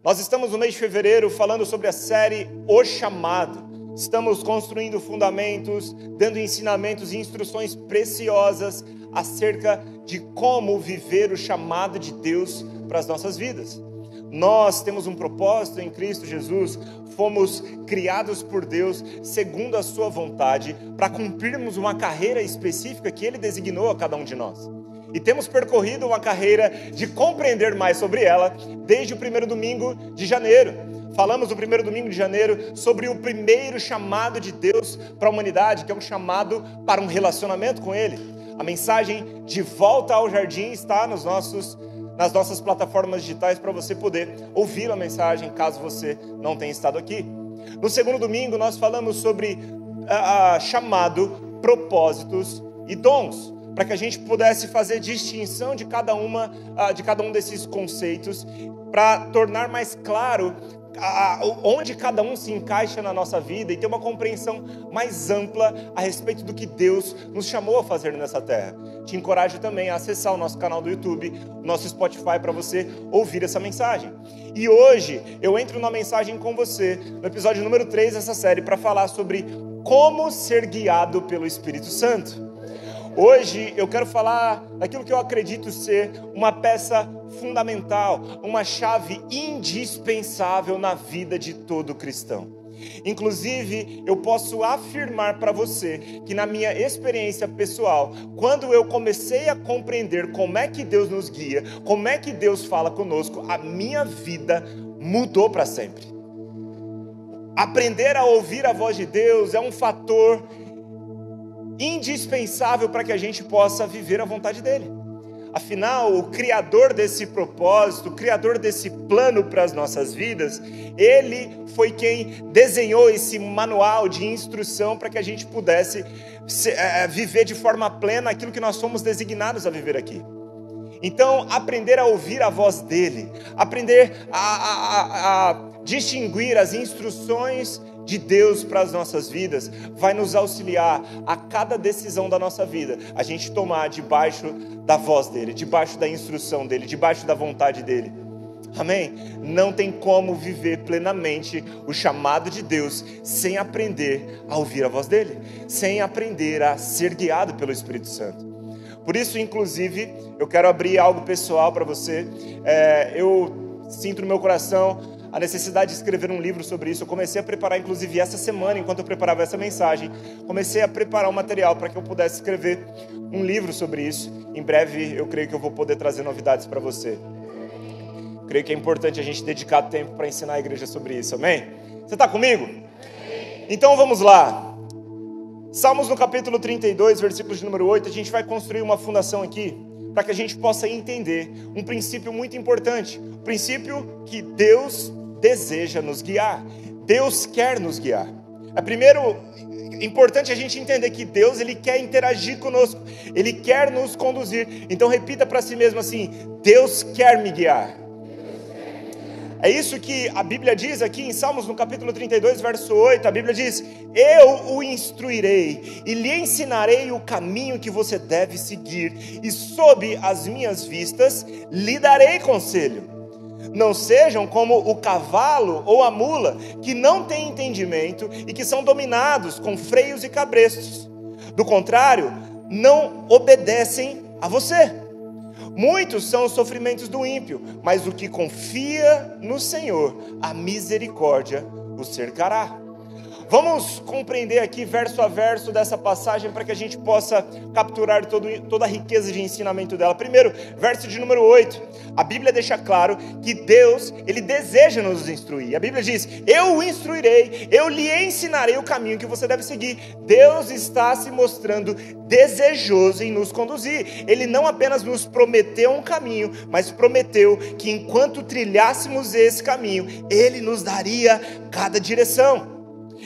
Nós estamos no mês de fevereiro falando sobre a série O Chamado. Estamos construindo fundamentos, dando ensinamentos e instruções preciosas acerca de como viver o chamado de Deus para as nossas vidas. Nós temos um propósito em Cristo Jesus, fomos criados por Deus segundo a sua vontade para cumprirmos uma carreira específica que Ele designou a cada um de nós. E temos percorrido uma carreira de compreender mais sobre ela desde o primeiro domingo de janeiro. Falamos no primeiro domingo de janeiro sobre o primeiro chamado de Deus para a humanidade, que é um chamado para um relacionamento com Ele. A mensagem de volta ao jardim está nas nossas plataformas digitais para você poder ouvir a mensagem, caso você não tenha estado aqui. No segundo domingo nós falamos sobre chamado, propósitos e dons, para que a gente pudesse fazer distinção de cada um desses conceitos, para tornar mais claro onde cada um se encaixa na nossa vida e ter uma compreensão mais ampla a respeito do que Deus nos chamou a fazer nessa terra. Te encorajo também a acessar o nosso canal do YouTube, o nosso Spotify, para você ouvir essa mensagem. E hoje eu entro na mensagem com você, no episódio número 3 dessa série, para falar sobre como ser guiado pelo Espírito Santo. Hoje eu quero falar daquilo que eu acredito ser uma peça fundamental, uma chave indispensável na vida de todo cristão. Inclusive, eu posso afirmar para você que na minha experiência pessoal, quando eu comecei a compreender como é que Deus nos guia, como é que Deus fala conosco, a minha vida mudou para sempre. Aprender a ouvir a voz de Deus é um fator indispensável para que a gente possa viver a vontade dele. Afinal, o criador desse propósito, o criador desse plano para as nossas vidas, ele foi quem desenhou esse manual de instrução para que a gente pudesse viver de forma plena aquilo que nós somos designados a viver aqui. Então, aprender a ouvir a voz dele, aprender a distinguir as instruções de Deus para as nossas vidas, vai nos auxiliar a cada decisão da nossa vida, a gente tomar debaixo da voz dele, debaixo da instrução dele, debaixo da vontade dele. Amém? Não tem como viver plenamente o chamado de Deus sem aprender a ouvir a voz dele, sem aprender a ser guiado pelo Espírito Santo. Por isso, inclusive, eu quero abrir algo pessoal para você. Eu sinto no meu coração a necessidade de escrever um livro sobre isso. Eu comecei a preparar, inclusive, essa semana, enquanto eu preparava essa mensagem, comecei a preparar um material para que eu pudesse escrever um livro sobre isso. Em breve, eu creio que eu vou poder trazer novidades para você. Creio que é importante a gente dedicar tempo para ensinar a igreja sobre isso, amém? Você está comigo? Então vamos lá. Salmos no capítulo 32, versículo de número 8, a gente vai construir uma fundação aqui, para que a gente possa entender um princípio muito importante, o princípio que Deus deseja nos guiar, Deus quer nos guiar. É primeiro importante a gente entender que Deus, Ele quer interagir conosco, Ele quer nos conduzir. Então repita para si mesmo assim: Deus quer me guiar. É isso que a Bíblia diz aqui em Salmos no capítulo 32, verso 8, a Bíblia diz: eu o instruirei e lhe ensinarei o caminho que você deve seguir, e sob as minhas vistas lhe darei conselho. Não sejam como o cavalo ou a mula, que não têm entendimento e que são dominados com freios e cabrestos. Do contrário, não obedecem a você. Muitos são os sofrimentos do ímpio, mas o que confia no Senhor, a misericórdia o cercará. Vamos compreender aqui verso a verso dessa passagem para que a gente possa capturar toda a riqueza de ensinamento dela. Primeiro, verso de número 8. A Bíblia deixa claro que Deus, Ele deseja nos instruir. A Bíblia diz: eu o instruirei, eu lhe ensinarei o caminho que você deve seguir. Deus está se mostrando desejoso em nos conduzir. Ele não apenas nos prometeu um caminho, mas prometeu que enquanto trilhássemos esse caminho, Ele nos daria cada direção.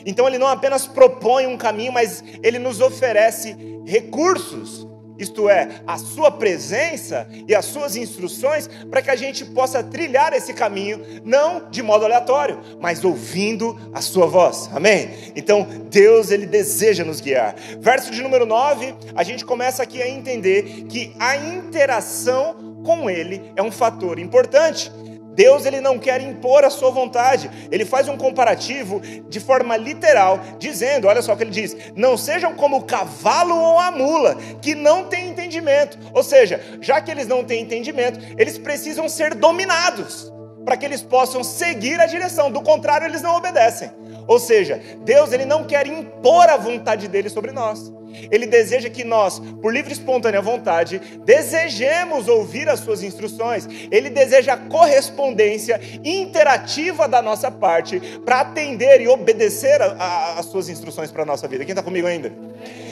Então Ele não apenas propõe um caminho, mas Ele nos oferece recursos, isto é, a sua presença e as suas instruções, para que a gente possa trilhar esse caminho, não de modo aleatório, mas ouvindo a sua voz, amém? Então Deus, Ele deseja nos guiar. Verso de número 9, a gente começa aqui a entender que a interação com Ele é um fator importante. Deus, ele não quer impor a sua vontade. Ele faz um comparativo de forma literal, dizendo, olha só o que ele diz: não sejam como o cavalo ou a mula, que não têm entendimento. Ou seja, já que eles não têm entendimento, eles precisam ser dominados, para que eles possam seguir a direção. Do contrário, eles não obedecem. Ou seja, Deus, ele não quer impor a vontade dele sobre nós. Ele deseja que nós, por livre e espontânea vontade, desejemos ouvir as suas instruções. Ele deseja a correspondência interativa da nossa parte para atender e obedecer as suas instruções para a nossa vida. Quem está comigo ainda?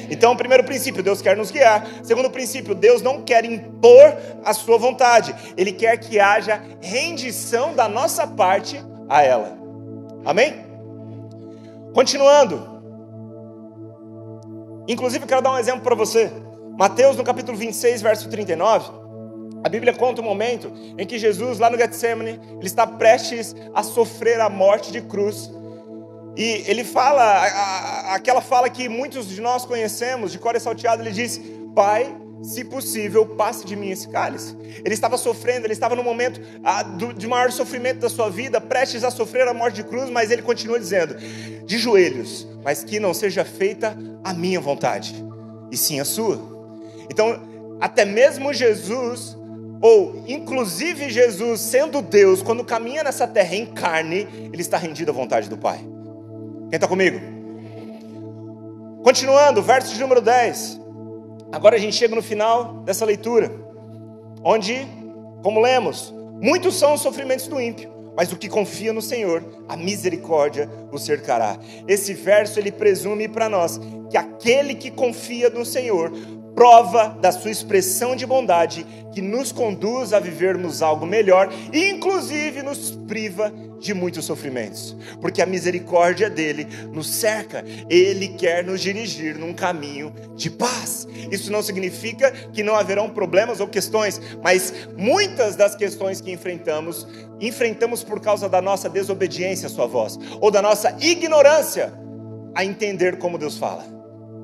Então, primeiro princípio, Deus quer nos guiar. Segundo princípio, Deus não quer impor a sua vontade. Ele quer que haja rendição da nossa parte a ela. Amém? Continuando. Inclusive, quero dar um exemplo para você. Mateus, no capítulo 26, verso 39, a Bíblia conta um momento em que Jesus, lá no Getsemane, ele está prestes a sofrer a morte de cruz. E ele fala, aquela fala que muitos de nós conhecemos, de cor e salteado. Ele diz: Pai, se possível, passe de mim esse cálice. Ele estava sofrendo, ele estava no momento de maior sofrimento da sua vida, prestes a sofrer a morte de cruz, mas ele continua dizendo, de joelhos: mas que não seja feita a minha vontade, e sim a sua. Então, até mesmo Jesus, ou inclusive Jesus, sendo Deus, quando caminha nessa terra em carne, ele está rendido à vontade do Pai. Quem está comigo? Continuando, verso de número 10. Agora a gente chega no final dessa leitura, onde, como lemos, muitos são os sofrimentos do ímpio, mas o que confia no Senhor, a misericórdia o cercará. Esse verso, ele presume para nós que aquele que confia no Senhor prova da sua expressão de bondade, que nos conduz a vivermos algo melhor e inclusive nos priva de muitos sofrimentos, porque a misericórdia dele nos cerca. Ele quer nos dirigir num caminho de paz. Isso não significa que não haverão problemas ou questões, mas muitas das questões que enfrentamos por causa da nossa desobediência à sua voz, ou da nossa ignorância a entender como Deus fala.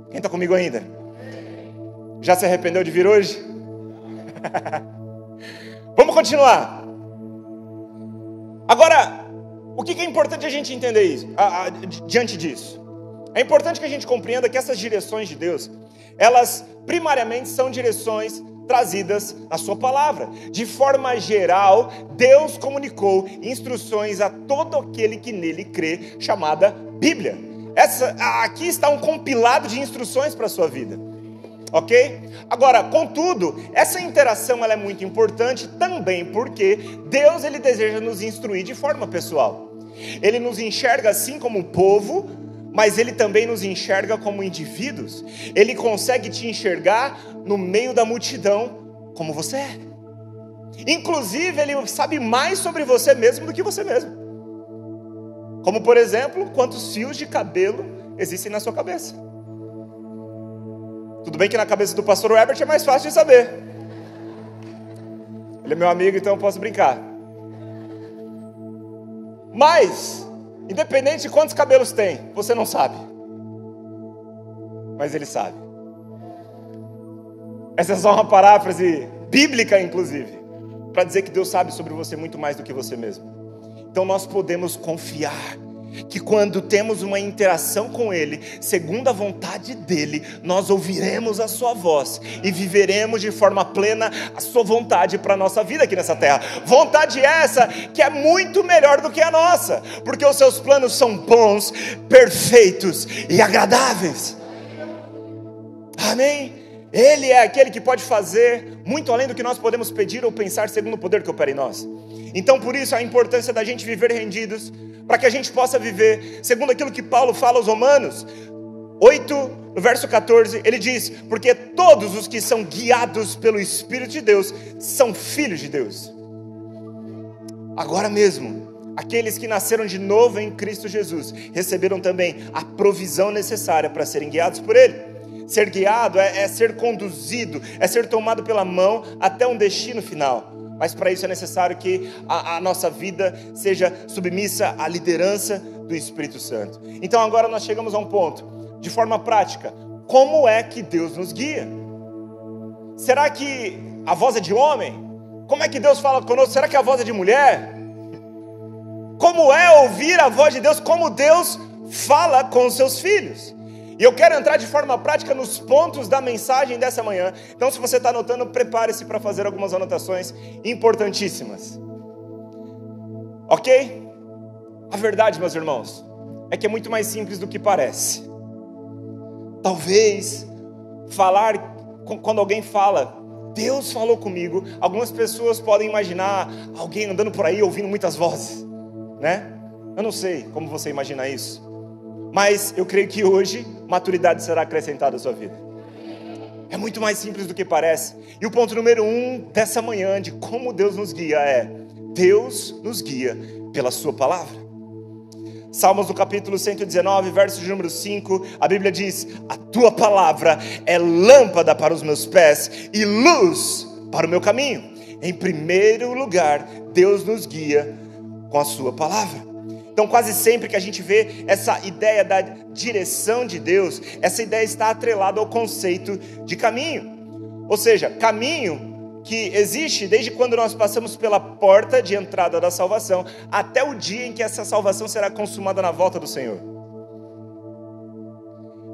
Quem está comigo ainda? Já se arrependeu de vir hoje? Vamos continuar. Agora, o que é importante a gente entender isso, diante disso? É importante que a gente compreenda que essas direções de Deus, elas primariamente são direções trazidas na sua palavra. De forma geral, Deus comunicou instruções a todo aquele que nele crê, chamada Bíblia. Aqui está um compilado de instruções para a sua vida. Ok? Agora, contudo, essa interação ela é muito importante também porque Deus, ele deseja nos instruir de forma pessoal. Ele nos enxerga assim como um povo, mas ele também nos enxerga como indivíduos. Ele consegue te enxergar no meio da multidão como você é. Inclusive, ele sabe mais sobre você mesmo do que você mesmo. Como, por exemplo, quantos fios de cabelo existem na sua cabeça. Tudo bem que na cabeça do pastor Herbert é mais fácil de saber. Ele é meu amigo, então eu posso brincar. Mas, independente de quantos cabelos tem, você não sabe. Mas ele sabe. Essa é só uma paráfrase bíblica, inclusive, para dizer que Deus sabe sobre você muito mais do que você mesmo. Então nós podemos confiar que quando temos uma interação com Ele, segundo a vontade dEle, nós ouviremos a sua voz e viveremos de forma plena a sua vontade para a nossa vida aqui nessa terra. Vontade essa que é muito melhor do que a nossa, porque os seus planos são bons, perfeitos e agradáveis. Amém? Ele é aquele que pode fazer muito além do que nós podemos pedir ou pensar, segundo o poder que opera em nós. Então, por isso, a importância da gente viver rendidos, para que a gente possa viver segundo aquilo que Paulo fala aos Romanos 8, no verso 14, ele diz: porque todos os que são guiados pelo Espírito de Deus são filhos de Deus. Agora mesmo, aqueles que nasceram de novo em Cristo Jesus receberam também a provisão necessária para serem guiados por Ele. Ser guiado é ser conduzido, é ser tomado pela mão até um destino final. Mas para isso é necessário que a nossa vida seja submissa à liderança do Espírito Santo. Então agora nós chegamos a um ponto, de forma prática, como é que Deus nos guia? Será que a voz é de homem? Como é que Deus fala conosco? Será que a voz é de mulher? como é ouvir a voz de Deus, como Deus fala com os seus filhos. E eu quero entrar de forma prática nos pontos da mensagem dessa manhã. Então, se você está anotando, prepare-se para fazer algumas anotações importantíssimas. Ok? A verdade, meus irmãos, é que é muito mais simples do que parece. Talvez quando alguém fala, Deus falou comigo, algumas pessoas podem imaginar alguém andando por aí ouvindo muitas vozes, né? Eu não sei como você imagina isso, mas eu creio que hoje maturidade será acrescentada à sua vida. É muito mais simples do que parece. E o ponto número 1 dessa manhã de como Deus nos guia é: Deus nos guia pela sua palavra. Salmos do capítulo 119, verso de número 5, a Bíblia diz: a tua palavra é lâmpada para os meus pés e luz para o meu caminho. Em primeiro lugar, Deus nos guia com a sua palavra. Então, quase sempre que a gente vê essa ideia da direção de Deus, essa ideia está atrelada ao conceito de caminho. Ou seja, caminho que existe desde quando nós passamos pela porta de entrada da salvação, até o dia em que essa salvação será consumada na volta do Senhor.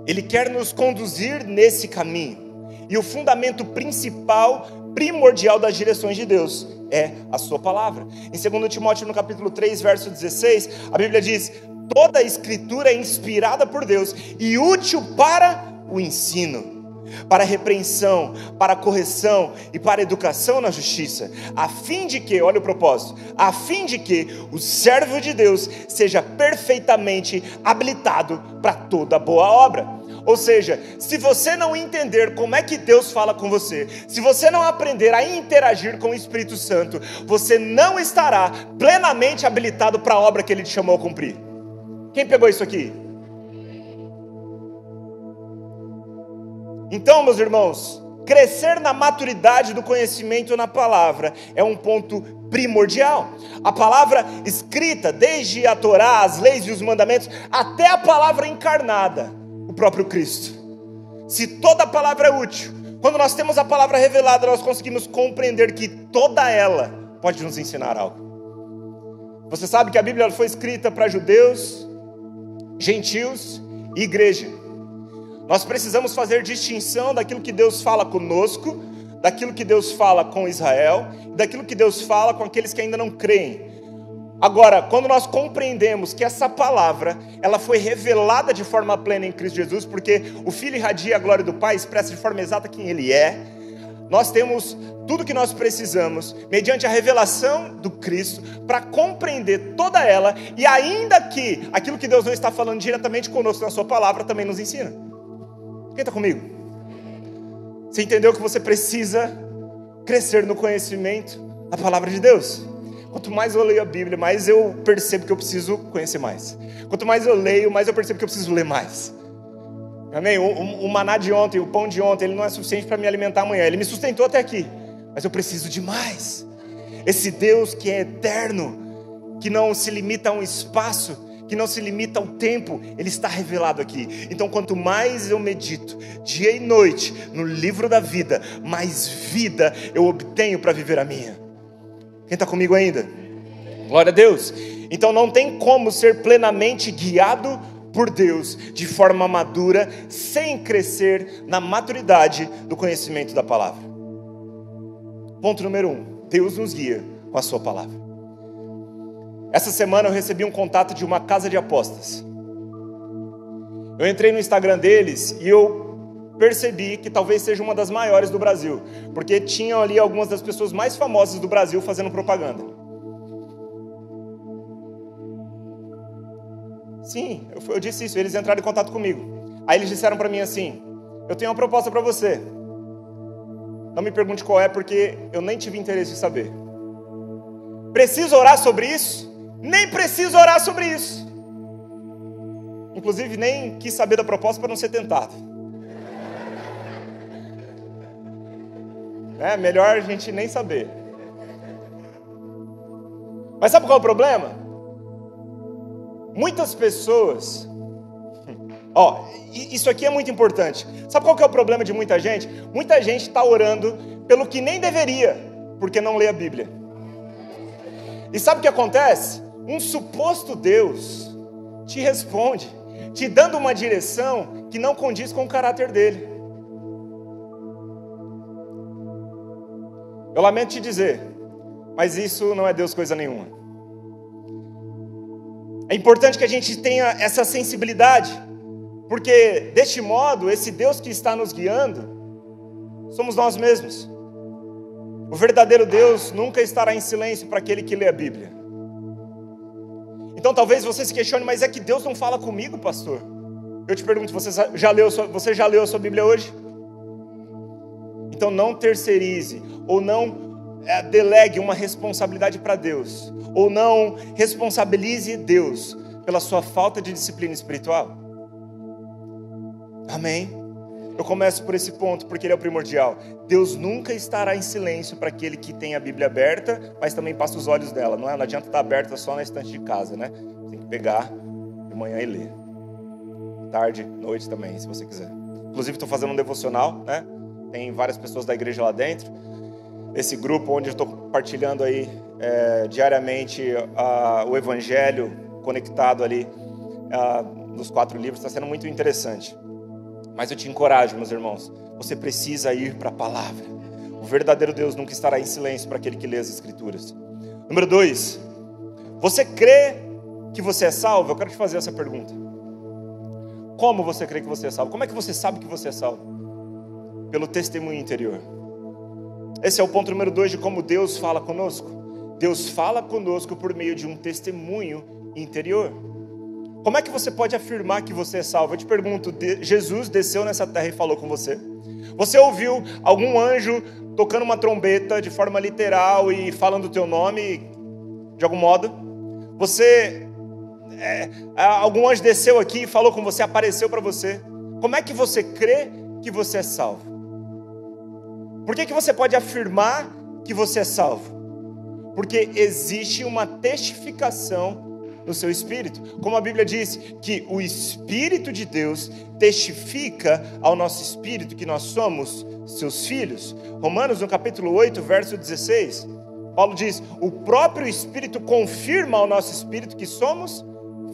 Ele quer nos conduzir nesse caminho. E o fundamento principal, primordial das direções de Deus é a sua palavra. Em 2 Timóteo, no capítulo 3, verso 16, a Bíblia diz: toda a escritura é inspirada por Deus e útil para o ensino, para a repreensão, para a correção e para a educação na justiça, a fim de que, olha o propósito, a fim de que o servo de Deus seja perfeitamente habilitado para toda boa obra. Ou seja, se você não entender como é que Deus fala com você, se você não aprender a interagir com o Espírito Santo, você não estará plenamente habilitado para a obra que Ele te chamou a cumprir. Quem pegou isso aqui? Então, meus irmãos, crescer na maturidade do conhecimento na palavra é um ponto primordial. A palavra escrita, desde a Torá, as leis e os mandamentos, até a palavra encarnada, o próprio Cristo. Se toda a palavra é útil, quando nós temos a palavra revelada, nós conseguimos compreender que toda ela pode nos ensinar algo. Você sabe que a Bíblia foi escrita para judeus, gentios e igreja. Nós precisamos fazer distinção daquilo que Deus fala conosco, daquilo que Deus fala com Israel, daquilo que Deus fala com aqueles que ainda não creem. Agora, quando nós compreendemos que essa palavra, ela foi revelada de forma plena em Cristo Jesus, porque o Filho irradia a glória do Pai, expressa de forma exata quem Ele é, nós temos tudo que nós precisamos, mediante a revelação do Cristo, para compreender toda ela, e ainda que aquilo que Deus não está falando diretamente conosco na sua palavra, também nos ensina. Quem está comigo? Você entendeu que você precisa crescer no conhecimento da palavra de Deus? Quanto mais eu leio a Bíblia, mais eu percebo que eu preciso conhecer mais. Quanto mais eu leio, mais eu percebo que eu preciso ler mais. Amém? O maná de ontem, o pão de ontem, ele não é suficiente para me alimentar amanhã. Ele me sustentou até aqui, mas eu preciso de mais. Esse Deus que é eterno, que não se limita a um espaço, que não se limita ao tempo, Ele está revelado aqui. Então, quanto mais eu medito, dia e noite, no livro da vida, mais vida eu obtenho para viver a minha. Quem está comigo ainda? Glória a Deus. Então não tem como ser plenamente guiado por Deus de forma madura, sem crescer na maturidade do conhecimento da palavra. Ponto número 1, Deus nos guia com a sua palavra. Essa semana eu recebi um contato de uma casa de apostas. Eu entrei no Instagram deles e eu percebi que talvez seja uma das maiores do Brasil, porque tinham ali algumas das pessoas mais famosas do Brasil fazendo propaganda. Sim, eu disse isso, eles entraram em contato comigo. Aí eles disseram para mim assim: eu tenho uma proposta para você. Não me pergunte qual é, porque eu nem tive interesse em saber. Preciso orar sobre isso? Nem preciso orar sobre isso. Inclusive nem quis saber da proposta para não ser tentado. É melhor a gente nem saber. Mas sabe qual é o problema? Muitas pessoas... isso aqui é muito importante. Sabe qual que é o problema de muita gente? Muita gente está orando pelo que nem deveria, porque não lê a Bíblia. E sabe o que acontece? um suposto Deus te responde, te dando uma direção que não condiz com o caráter dele. Eu lamento te dizer, mas isso não é Deus coisa nenhuma. É importante que a gente tenha essa sensibilidade, porque deste modo, esse Deus que está nos guiando, somos nós mesmos. O verdadeiro Deus nunca estará em silêncio para aquele que lê a Bíblia. Então talvez você se questione, mas é que Deus não fala comigo, pastor? Eu te pergunto, você já leu a sua Bíblia hoje? Então não terceirize, ou não delegue uma responsabilidade para Deus, ou não responsabilize Deus pela sua falta de disciplina espiritual. Amém? Eu começo por esse ponto, porque ele é o primordial. Deus nunca estará em silêncio para aquele que tem a Bíblia aberta, mas também passa os olhos dela. Não adianta estar aberta só na estante de casa, né? Tem que pegar de manhã e ler. Tarde, noite também, se você quiser. Inclusive estou fazendo um devocional, né? Tem várias pessoas da igreja lá dentro. Esse grupo onde eu estou compartilhando aí diariamente o Evangelho conectado ali nos 4 livros, está sendo muito interessante. Mas eu te encorajo, meus irmãos, você precisa ir para a palavra. O verdadeiro Deus nunca estará em silêncio para aquele que lê as Escrituras. Número 2, você crê que você é salvo? Eu quero te fazer essa pergunta. Como você crê que você é salvo? Como é que você sabe que você é salvo? Pelo testemunho interior. Esse é o ponto número 2 de como Deus fala conosco. Deus fala conosco por meio de um testemunho interior. Como é que você pode afirmar que você é salvo? Eu te pergunto, Jesus desceu nessa terra e falou com você? Você ouviu algum anjo tocando uma trombeta de forma literal e falando o teu nome de algum modo? Algum anjo desceu aqui e falou com você, apareceu para você? Como é que você crê que você é salvo? Por que você pode afirmar que você é salvo? Porque existe uma testificação no seu espírito. Como a Bíblia diz, que o Espírito de Deus testifica ao nosso espírito que nós somos seus filhos. Romanos, no capítulo 8, verso 16, Paulo diz, o próprio Espírito confirma ao nosso espírito que somos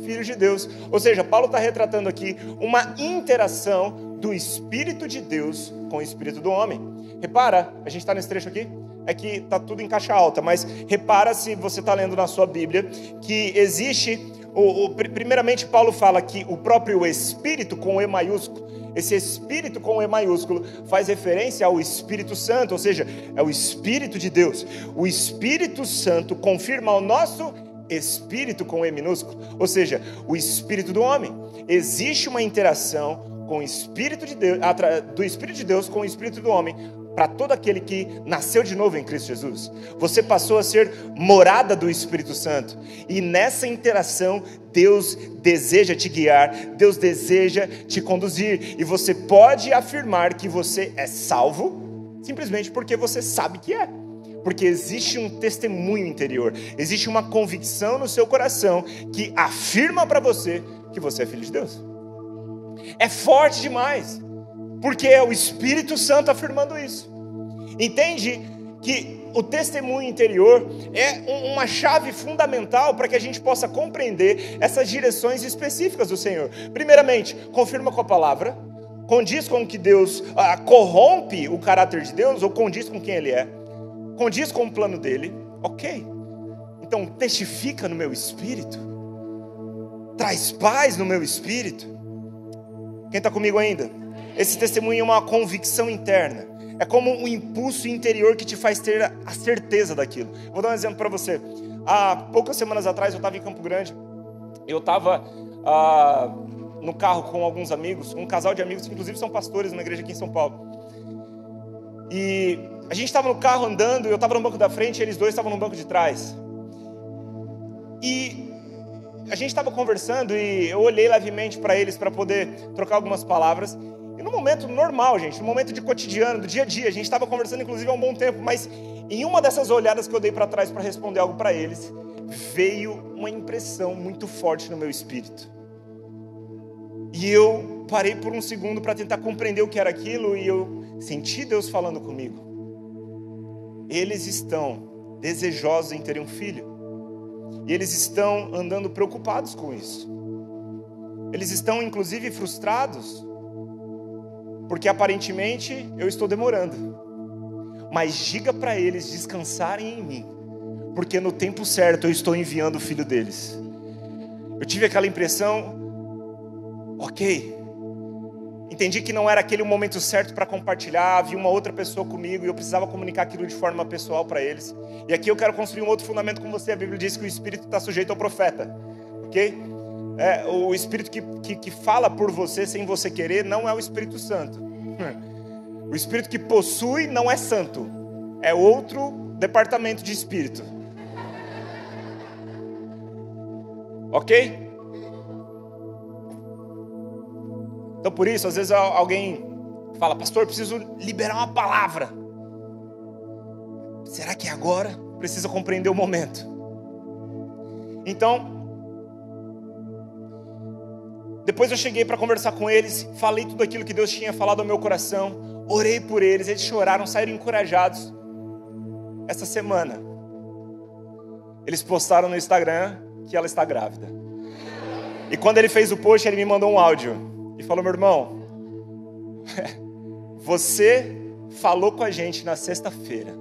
filhos de Deus. Ou seja, Paulo está retratando aqui uma interação do Espírito de Deus com o Espírito do homem. Repara, a gente está nesse trecho aqui, é que está tudo em caixa alta, mas repara, se você está lendo na sua Bíblia, que existe, primeiramente Paulo fala que o próprio Espírito com E maiúsculo, esse Espírito com E maiúsculo faz referência ao Espírito Santo, ou seja, é o Espírito de Deus. O Espírito Santo confirma ao nosso Espírito com E minúsculo, ou seja, o Espírito do homem. Existe uma interação com o Espírito de Deus, do Espírito de Deus com o Espírito do homem, para todo aquele que nasceu de novo em Cristo Jesus. Você passou a ser morada do Espírito Santo. E nessa interação, Deus deseja te guiar, Deus deseja te conduzir. E você pode afirmar que você é salvo, simplesmente porque você sabe que é. Porque existe um testemunho interior, existe uma convicção no seu coração que afirma para você que você é filho de Deus. É forte demais, porque é o Espírito Santo afirmando isso. Entende que o testemunho interior é uma chave fundamental para que a gente possa compreender essas direções específicas do Senhor. Primeiramente, confirma com a palavra, condiz com que Deus corrompe o caráter de Deus, ou condiz com quem Ele é, condiz com o plano dele, ok. Então testifica no meu espírito, traz paz no meu espírito. Quem está comigo ainda? Esse testemunho é uma convicção interna, é como um impulso interior que te faz ter a certeza daquilo. Vou dar um exemplo para você. Há poucas semanas atrás eu estava em Campo Grande, eu estava no carro com alguns amigos, um casal de amigos que inclusive são pastores na igreja aqui em São Paulo. E a gente estava no carro andando, eu estava no banco da frente e eles dois estavam no banco de trás. E a gente estava conversando e eu olhei levemente para eles para poder trocar algumas palavras. E no momento normal, gente, no momento de cotidiano, do dia a dia, a gente estava conversando inclusive há um bom tempo, mas em uma dessas olhadas que eu dei para trás para responder algo para eles, veio uma impressão muito forte no meu espírito. E eu parei por um segundo para tentar compreender o que era aquilo e eu senti Deus falando comigo. Eles estão desejosos em terem um filho. E eles estão andando preocupados com isso. Eles estão, inclusive, frustrados, porque aparentemente eu estou demorando. Mas diga para eles descansarem em mim, porque no tempo certo eu estou enviando o filho deles. Eu tive aquela impressão, ok, entendi que não era aquele o momento certo para compartilhar, havia uma outra pessoa comigo e eu precisava comunicar aquilo de forma pessoal para eles. E aqui eu quero construir um outro fundamento com você. A Bíblia diz que o Espírito está sujeito ao profeta, ok? O Espírito que fala por você sem você querer não é o Espírito Santo. O Espírito que possui não é santo, é outro departamento de Espírito. Ok? Então por isso, às vezes alguém fala, pastor, preciso liberar uma palavra. Será que é agora? Precisa compreender o momento. Então, depois eu cheguei para conversar com eles, falei tudo aquilo que Deus tinha falado ao meu coração, orei por eles, eles choraram, saíram encorajados. Essa semana, eles postaram no Instagram que ela está grávida. E quando ele fez o post, ele me mandou um áudio e falou, meu irmão, você falou com a gente na sexta-feira.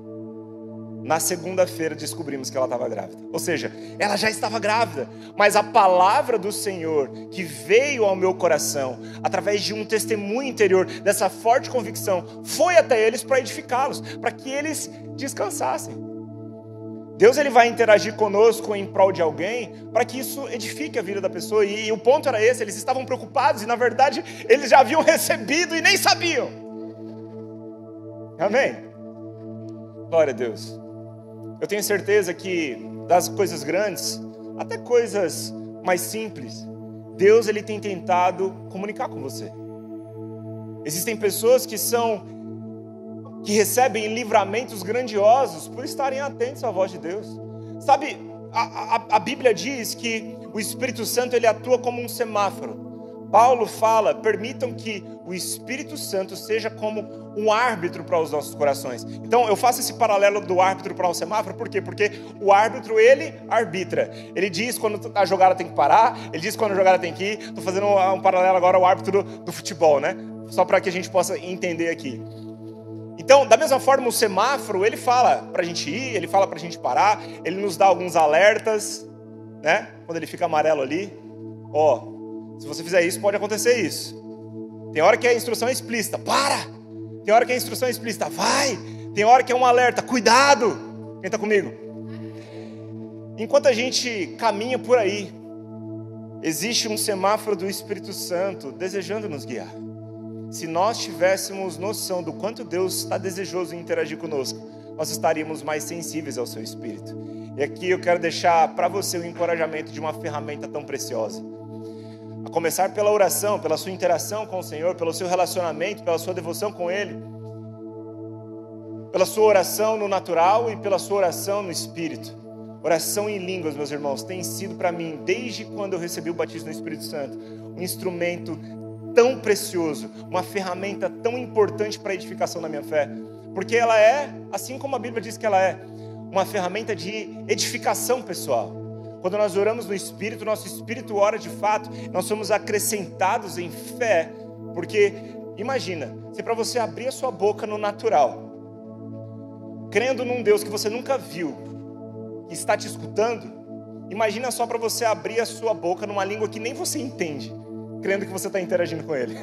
Na segunda-feira descobrimos que ela estava grávida. Ou seja, ela já estava grávida. Mas a palavra do Senhor que veio ao meu coração, através de um testemunho interior, dessa forte convicção, foi até eles para edificá-los, para que eles descansassem. Deus ele vai interagir conosco em prol de alguém, para que isso edifique a vida da pessoa. E o ponto era esse, eles estavam preocupados e na verdade eles já haviam recebido e nem sabiam. Amém? Glória a Deus. Eu tenho certeza que das coisas grandes, até coisas mais simples, Deus ele tem tentado comunicar com você. Existem pessoas que recebem livramentos grandiosos por estarem atentos à voz de Deus. Sabe, a Bíblia diz que o Espírito Santo ele atua como um semáforo. Paulo fala, permitam que o Espírito Santo seja como um árbitro para os nossos corações. Então eu faço esse paralelo do árbitro para o semáforo, por quê? Porque o árbitro ele arbitra. Ele diz quando a jogada tem que parar, ele diz quando a jogada tem que ir. Estou fazendo um paralelo agora ao árbitro do futebol, né? Só para que a gente possa entender aqui. Então, da mesma forma, o semáforo, ele fala para a gente ir, ele fala para a gente parar, ele nos dá alguns alertas, né? Quando ele fica amarelo ali, se você fizer isso, pode acontecer isso. Tem hora que a instrução é explícita, para! Tem hora que a instrução é explícita, vai! Tem hora que é um alerta, cuidado! Quem está comigo? Enquanto a gente caminha por aí, existe um semáforo do Espírito Santo desejando nos guiar. Se nós tivéssemos noção do quanto Deus está desejoso em interagir conosco, nós estaríamos mais sensíveis ao seu Espírito. E aqui eu quero deixar para você o encorajamento de uma ferramenta tão preciosa. A começar pela oração, pela sua interação com o Senhor, pelo seu relacionamento, pela sua devoção com Ele, pela sua oração no natural e pela sua oração no Espírito. Oração em línguas, meus irmãos, tem sido para mim, desde quando eu recebi o batismo no Espírito Santo, um instrumento tão precioso, uma ferramenta tão importante para a edificação da minha fé, porque ela é, assim como a Bíblia diz que ela é, uma ferramenta de edificação pessoal. Quando nós oramos no Espírito, nosso Espírito ora de fato, nós somos acrescentados em fé, porque imagina, se para você abrir a sua boca no natural, crendo num Deus que você nunca viu, que está te escutando, imagina só para você abrir a sua boca numa língua que nem você entende, crendo que você está interagindo com Ele.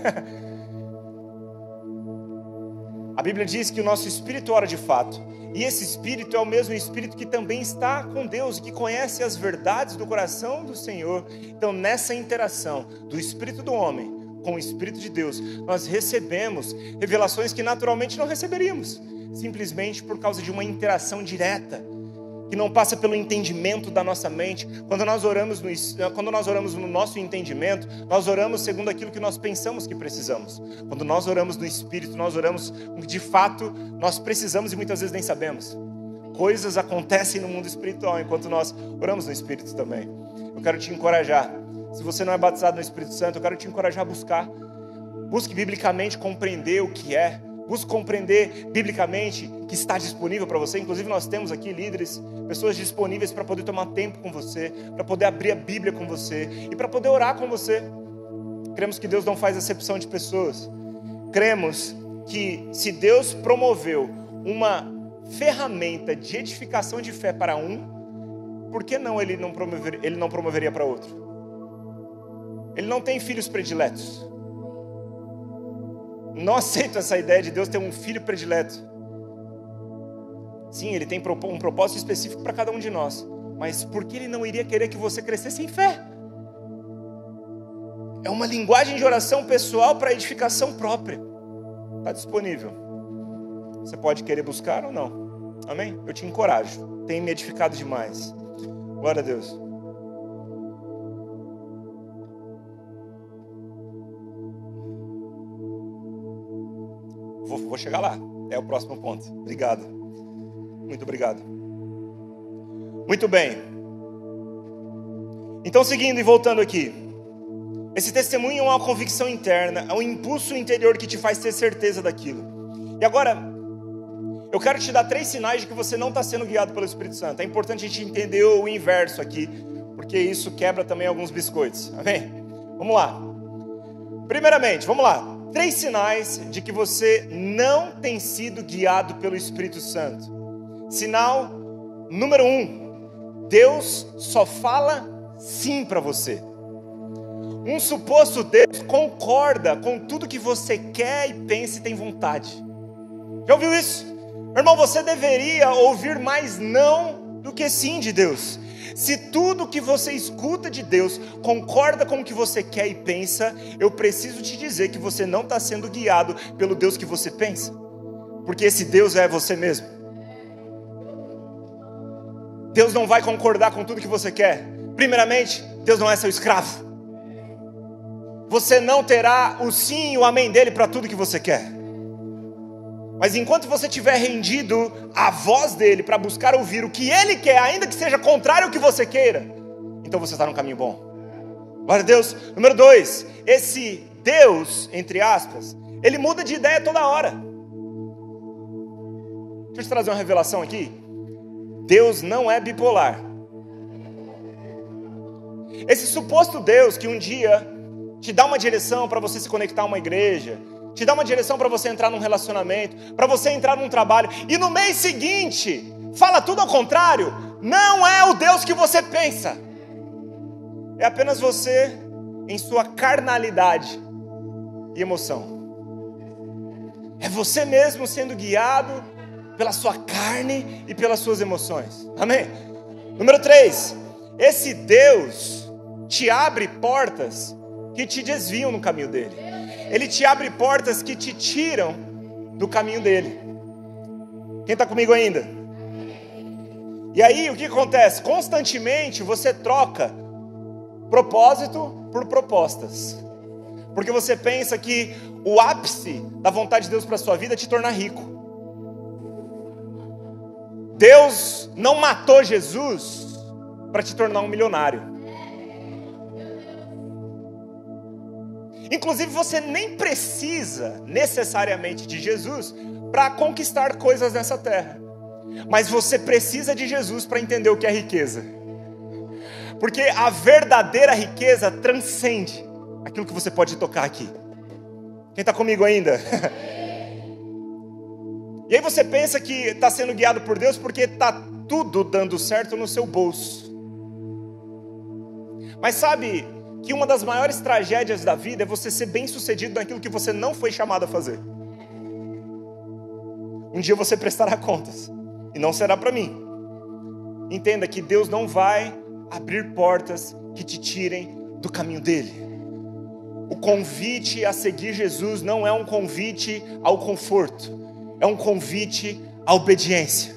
A Bíblia diz que o nosso Espírito ora de fato, e esse Espírito é o mesmo Espírito que também está com Deus, que conhece as verdades do coração do Senhor. Então nessa interação do Espírito do homem com o Espírito de Deus, nós recebemos revelações que naturalmente não receberíamos, simplesmente por causa de uma interação direta, que não passa pelo entendimento da nossa mente. Quando nós oramos no nosso entendimento, nós oramos segundo aquilo que nós pensamos que precisamos. Quando nós oramos no Espírito, nós oramos o que de fato nós precisamos e muitas vezes nem sabemos. Coisas acontecem no mundo espiritual enquanto nós oramos no Espírito também. Eu quero te encorajar. Se você não é batizado no Espírito Santo, eu quero te encorajar a buscar. Busque biblicamente compreender o que é. Busque compreender biblicamente que está disponível para você. Inclusive nós temos aqui líderes, pessoas disponíveis para poder tomar tempo com você, para poder abrir a Bíblia com você e para poder orar com você. Cremos que Deus não faz acepção de pessoas. Cremos que se Deus promoveu uma ferramenta de edificação de fé para um, por que não ele não promoveria para outro? Ele não tem filhos prediletos. Não aceito essa ideia de Deus ter um filho predileto. Sim, Ele tem um propósito específico para cada um de nós. Mas por que Ele não iria querer que você crescesse em fé? É uma linguagem de oração pessoal para edificação própria. Está disponível. Você pode querer buscar ou não. Amém? Eu te encorajo. Tem me edificado demais. Glória a Deus. Vou chegar lá. É o próximo ponto. Obrigado. Muito obrigado. Muito bem. Então, seguindo e voltando aqui. Esse testemunho é uma convicção interna, é um impulso interior que te faz ter certeza daquilo. E agora, eu quero te dar 3 sinais de que você não está sendo guiado pelo Espírito Santo. É importante a gente entender o inverso aqui, porque isso quebra também alguns biscoitos. Amém? Vamos lá. Primeiramente, vamos lá. 3 sinais de que você não tem sido guiado pelo Espírito Santo. Sinal número 1. Deus só fala sim para você. Um suposto Deus concorda com tudo que você quer e pensa e tem vontade. Já ouviu isso? Meu irmão, você deveria ouvir mais não do que sim de Deus. Se tudo que você escuta de Deus concorda com o que você quer e pensa, eu preciso te dizer que você não está sendo guiado pelo Deus que você pensa, porque esse Deus é você mesmo. Deus não vai concordar com tudo que você quer. Primeiramente, Deus não é seu escravo. Você não terá o sim e o amém dele para tudo que você quer. Mas enquanto você estiver rendido à voz dele para buscar ouvir o que ele quer, ainda que seja contrário ao que você queira, então você está no caminho bom. Glória a Deus. Número 2, esse Deus, entre aspas, ele muda de ideia toda hora. Deixa eu te trazer uma revelação aqui. Deus não é bipolar. Esse suposto Deus que um dia te dá uma direção para você se conectar a uma igreja, te dá uma direção para você entrar num relacionamento, para você entrar num trabalho, e no mês seguinte, fala tudo ao contrário, não é o Deus que você pensa. É apenas você em sua carnalidade e emoção. É você mesmo sendo guiado pela sua carne e pelas suas emoções. Amém? Número 3, esse Deus te abre portas que te desviam no caminho dele. Ele te abre portas que te tiram do caminho dele. Quem está comigo ainda? E aí o que acontece? Constantemente você troca propósito por propostas. Porque você pensa que o ápice da vontade de Deus para a sua vida é te tornar rico. Deus não matou Jesus para te tornar um milionário. Inclusive você nem precisa necessariamente de Jesus para conquistar coisas nessa terra. Mas você precisa de Jesus para entender o que é riqueza. Porque a verdadeira riqueza transcende aquilo que você pode tocar aqui. Quem está comigo ainda? E aí você pensa que está sendo guiado por Deus porque está tudo dando certo no seu bolso. Mas sabe que uma das maiores tragédias da vida é você ser bem sucedido naquilo que você não foi chamado a fazer. Um dia você prestará contas, e não será para mim. Entenda que Deus não vai abrir portas que te tirem do caminho dele. O convite a seguir Jesus não é um convite ao conforto, é um convite à obediência.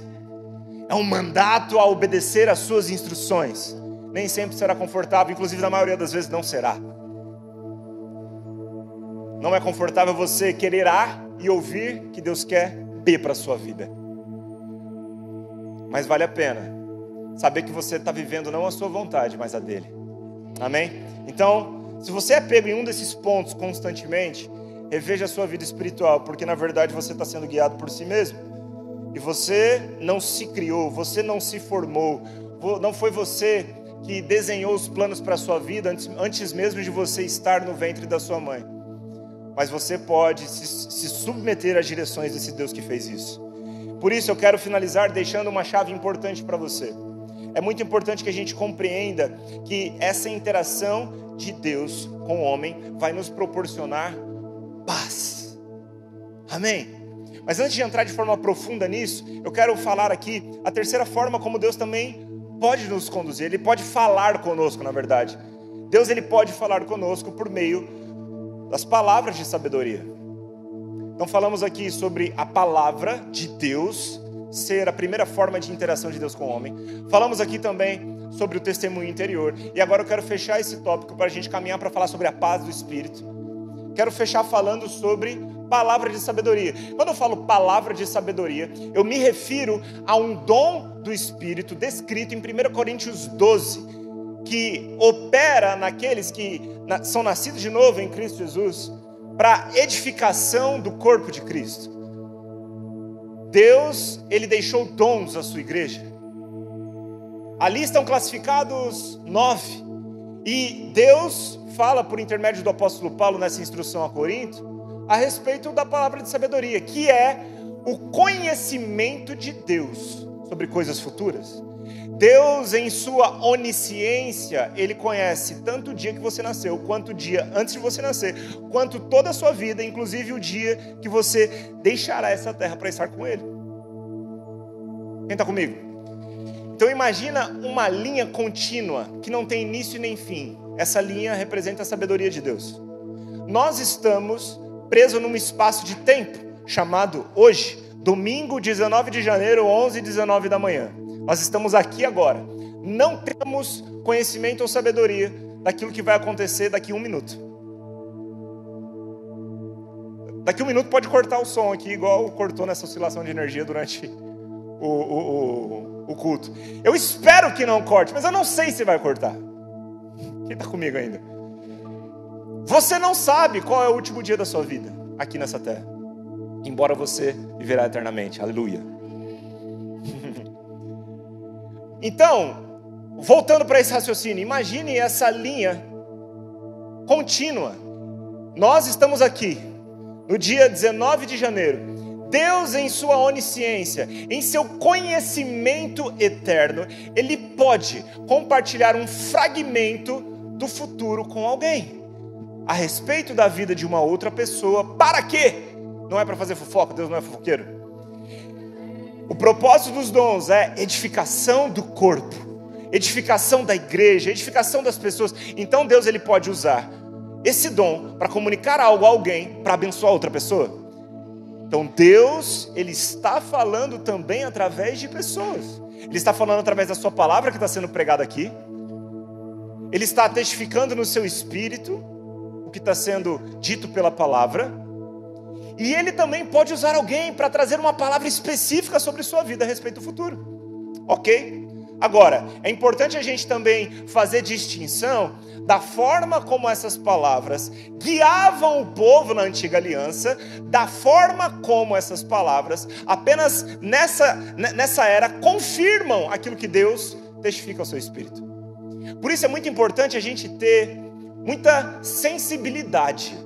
É um mandato a obedecer às suas instruções. Nem sempre será confortável, inclusive na maioria das vezes não será. Não é confortável você querer A e ouvir que Deus quer B para a sua vida. Mas vale a pena saber que você está vivendo não a sua vontade, mas a dele. Amém? Então, se você é pego em um desses pontos constantemente, reveja a sua vida espiritual, porque na verdade você está sendo guiado por si mesmo. E você não se criou, você não se formou, não foi você que desenhou os planos para a sua vida antes mesmo de você estar no ventre da sua mãe. Mas você pode se submeter às direções desse Deus que fez isso. Por isso eu quero finalizar deixando uma chave importante para você. É muito importante que a gente compreenda que essa interação de Deus com o homem vai nos proporcionar paz. Amém? Mas antes de entrar de forma profunda nisso, eu quero falar aqui a terceira forma como Deus também pode nos conduzir. Ele pode falar conosco, na verdade. Deus, ele pode falar conosco por meio das palavras de sabedoria. Então falamos aqui sobre a palavra de Deus ser a primeira forma de interação de Deus com o homem. Falamos aqui também sobre o testemunho interior. E agora eu quero fechar esse tópico para a gente caminhar para falar sobre a paz do Espírito. Quero fechar falando sobre palavra de sabedoria. Quando eu falo palavra de sabedoria, eu me refiro a um dom do Espírito descrito em 1 Coríntios 12, que opera naqueles que são nascidos de novo em Cristo Jesus, para edificação do corpo de Cristo. Deus, ele deixou dons à sua igreja. Ali estão classificados 9. E Deus fala por intermédio do apóstolo Paulo nessa instrução a Corinto a respeito da palavra de sabedoria, que é o conhecimento de Deus sobre coisas futuras. Deus, em sua onisciência, ele conhece tanto o dia que você nasceu, quanto o dia antes de você nascer, quanto toda a sua vida, inclusive o dia que você deixará essa terra para estar com ele. Quem está comigo? Então imagina uma linha contínua, que não tem início nem fim. Essa linha representa a sabedoria de Deus. Nós estamos presos num espaço de tempo, chamado hoje, domingo 19 de janeiro, 11h19 da manhã. Nós estamos aqui agora. Não temos conhecimento ou sabedoria daquilo que vai acontecer daqui a 1 minuto. Daqui a 1 minuto pode cortar o som aqui, igual cortou nessa oscilação de energia durante o culto. Eu espero que não corte, mas eu não sei se vai cortar. Quem está comigo ainda? Você não sabe qual é o último dia da sua vida aqui nessa terra, embora você viverá eternamente. Aleluia. Então, voltando para esse raciocínio, imagine essa linha contínua. Nós estamos aqui no dia 19 de janeiro. Deus, em sua onisciência, em seu conhecimento eterno, ele pode compartilhar um fragmento do futuro com alguém, a respeito da vida de uma outra pessoa. Para quê? Não é para fazer fofoca, Deus não é fofoqueiro. O propósito dos dons é edificação do corpo, edificação da igreja, edificação das pessoas. Então Deus, ele pode usar esse dom para comunicar algo a alguém, para abençoar outra pessoa. Então Deus, ele está falando também através de pessoas. Ele está falando através da sua palavra que está sendo pregada aqui. Ele está testificando no seu espírito o que está sendo dito pela palavra. E ele também pode usar alguém para trazer uma palavra específica sobre sua vida a respeito do futuro. Ok? Agora, é importante a gente também fazer distinção da forma como essas palavras guiavam o povo na antiga aliança, da forma como essas palavras, apenas nessa era, confirmam aquilo que Deus testifica ao seu espírito. Por isso é muito importante a gente ter muita sensibilidade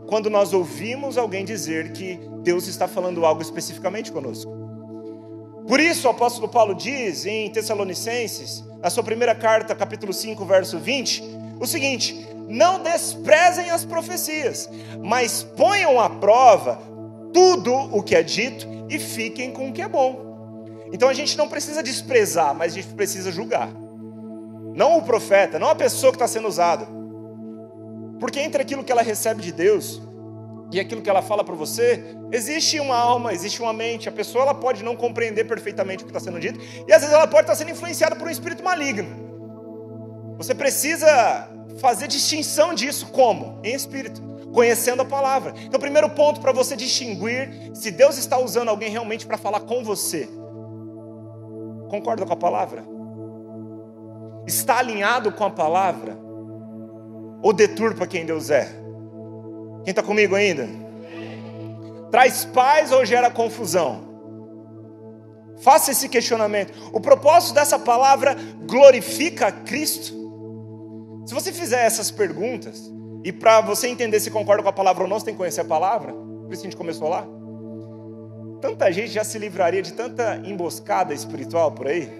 quando nós ouvimos alguém dizer que Deus está falando algo especificamente conosco. Por isso o apóstolo Paulo diz em Tessalonicenses, na sua primeira carta, capítulo 5, verso 20, o seguinte: não desprezem as profecias, mas ponham à prova tudo o que é dito e fiquem com o que é bom. Então a gente não precisa desprezar, mas a gente precisa julgar. Não o profeta, não a pessoa que está sendo usada. Porque entre aquilo que ela recebe de Deus e aquilo que ela fala para você, existe uma alma, existe uma mente. A pessoa, ela pode não compreender perfeitamente o que está sendo dito, e às vezes ela pode estar sendo influenciada por um espírito maligno. Você precisa fazer distinção disso. Como? Em espírito, conhecendo a palavra. Então o primeiro ponto para você distinguir se Deus está usando alguém realmente para falar com você: concorda com a palavra? Está alinhado com a palavra? Ou deturpa quem Deus é? Quem está comigo ainda? Traz paz ou gera confusão? Faça esse questionamento. O propósito dessa palavra glorifica a Cristo? Se você fizer essas perguntas, e para você entender se concorda com a palavra ou não, você tem que conhecer a palavra. Por isso que a gente começou lá. Tanta gente já se livraria de tanta emboscada espiritual por aí.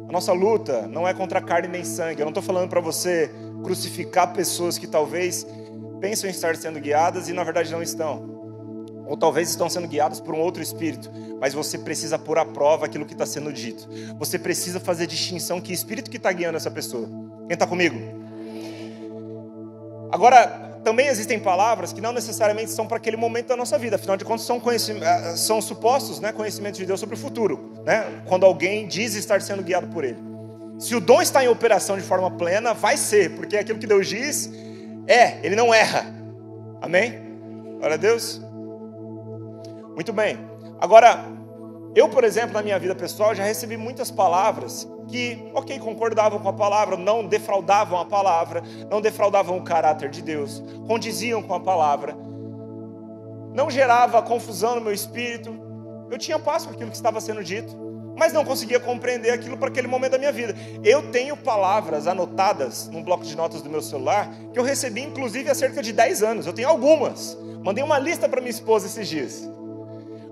A nossa luta não é contra carne nem sangue. Eu não estou falando para você crucificar pessoas que talvez pensam em estar sendo guiadas e na verdade não estão. Ou talvez estão sendo guiadas por um outro espírito. Mas você precisa pôr à prova aquilo que está sendo dito. Você precisa fazer distinção que espírito que está guiando essa pessoa. Quem está comigo? Agora, também existem palavras que não necessariamente são para aquele momento da nossa vida. Afinal de contas, são supostos, né, conhecimentos de Deus sobre o futuro, né? Quando alguém diz estar sendo guiado por Ele. Se o dom está em operação de forma plena, vai ser, porque aquilo que Deus diz Ele não erra. Amém? Glória a Deus. Muito bem. Agora, eu, por exemplo, na minha vida pessoal, já recebi muitas palavras que, concordavam com a palavra, não defraudavam a palavra, não defraudavam o caráter de Deus, condiziam com a palavra, não gerava confusão no meu espírito. Eu tinha paz com aquilo que estava sendo dito, mas não conseguia compreender aquilo para aquele momento da minha vida. Eu tenho palavras anotadas num bloco de notas do meu celular, que eu recebi inclusive há cerca de 10 anos. Eu tenho algumas. Mandei uma lista para minha esposa esses dias.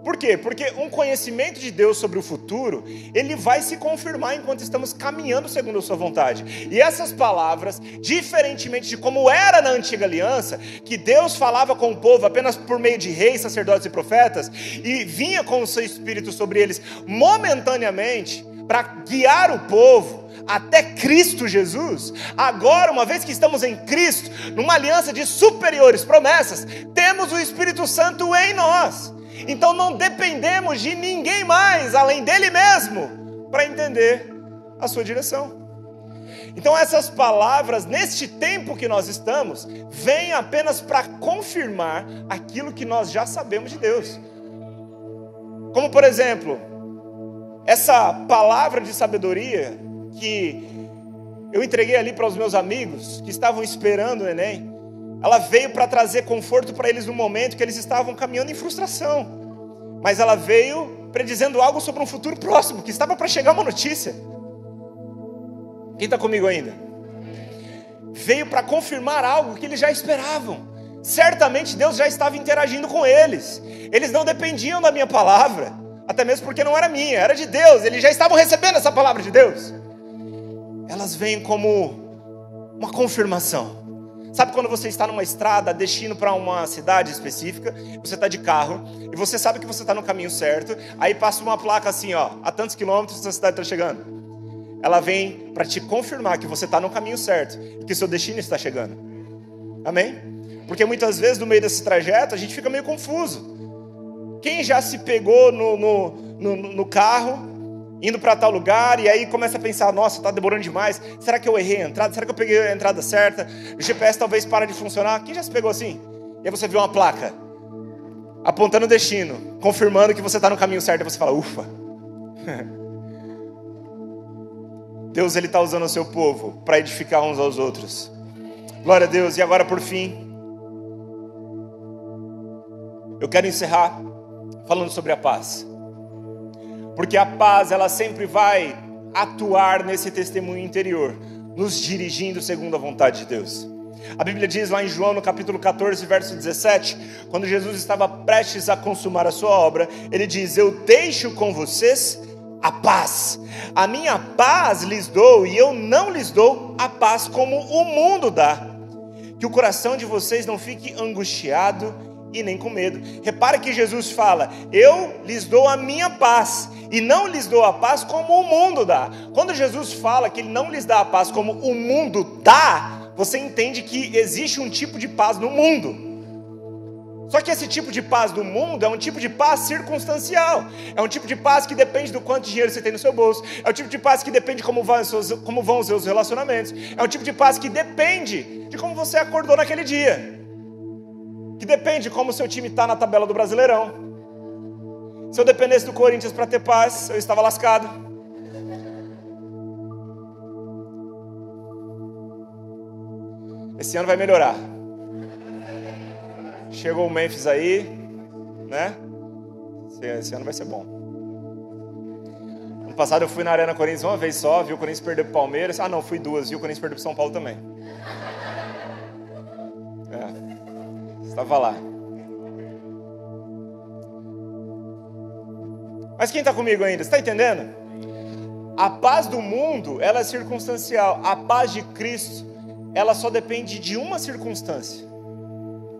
Por quê? Porque um conhecimento de Deus sobre o futuro, ele vai se confirmar enquanto estamos caminhando segundo a sua vontade. E essas palavras, diferentemente de como era na antiga aliança, que Deus falava com o povo apenas por meio de reis, sacerdotes e profetas, e vinha com o seu espírito sobre eles momentaneamente, para guiar o povo até Cristo Jesus. Agora, uma vez que estamos em Cristo, numa aliança de superiores promessas, temos o Espírito Santo em nós. Então não dependemos de ninguém mais, além dele mesmo, para entender a sua direção. Então essas palavras, neste tempo que nós estamos, vêm apenas para confirmar aquilo que nós já sabemos de Deus. Como por exemplo, essa palavra de sabedoria que eu entreguei ali para os meus amigos, que estavam esperando o Enem, ela veio para trazer conforto para eles no momento que eles estavam caminhando em frustração. Mas ela veio predizendo algo sobre um futuro próximo, que estava para chegar uma notícia. Quem está comigo ainda? Veio para confirmar algo que eles já esperavam. Certamente Deus já estava interagindo com eles. Eles não dependiam da minha palavra, até mesmo porque não era minha, era de Deus. Eles já estavam recebendo essa palavra de Deus. Elas vêm como uma confirmação. Sabe quando você está numa estrada, destino para uma cidade específica, você está de carro, e você sabe que você está no caminho certo, aí passa uma placa assim, ó, a tantos quilômetros a cidade está chegando. Ela vem para te confirmar que você está no caminho certo, e que o seu destino está chegando. Amém? Porque muitas vezes no meio desse trajeto, a gente fica meio confuso. Quem já se pegou no carro, indo para tal lugar, e aí começa a pensar, nossa, está demorando demais, será que eu errei a entrada, será que eu peguei a entrada certa, o GPS talvez para de funcionar, quem já se pegou assim? E aí você vê uma placa, apontando o destino, confirmando que você está no caminho certo, e você fala, ufa, Deus ele está usando o seu povo para edificar uns aos outros, glória a Deus. E agora por fim, eu quero encerrar falando sobre a paz. Porque a paz, ela sempre vai atuar nesse testemunho interior, nos dirigindo segundo a vontade de Deus. A Bíblia diz lá em João, no capítulo 14, verso 17, quando Jesus estava prestes a consumar a sua obra, ele diz, eu deixo com vocês a paz. A minha paz lhes dou, e eu não lhes dou a paz como o mundo dá. Que o coração de vocês não fique angustiado e nem com medo. Repare que Jesus fala, eu lhes dou a minha paz, e não lhes dou a paz como o mundo dá. Quando Jesus fala que ele não lhes dá a paz como o mundo dá, você entende que existe um tipo de paz no mundo. Só que esse tipo de paz do mundo é um tipo de paz circunstancial. É um tipo de paz que depende do quanto dinheiro você tem no seu bolso. É um tipo de paz que depende de como vão os seus relacionamentos. É um tipo de paz que depende de como você acordou naquele dia. Que depende de como o seu time está na tabela do Brasileirão. Se eu dependesse do Corinthians para ter paz, eu estava lascado. Esse ano vai melhorar. Chegou o Memphis aí, né? Esse ano vai ser bom. Ano passado eu fui na Arena Corinthians uma vez só, vi o Corinthians perder pro Palmeiras. Ah, não, fui duas, vi o Corinthians perder pro São Paulo também. Estava lá. Mas quem está comigo ainda? Você está entendendo? A paz do mundo, ela é circunstancial. A paz de Cristo, ela só depende de uma circunstância,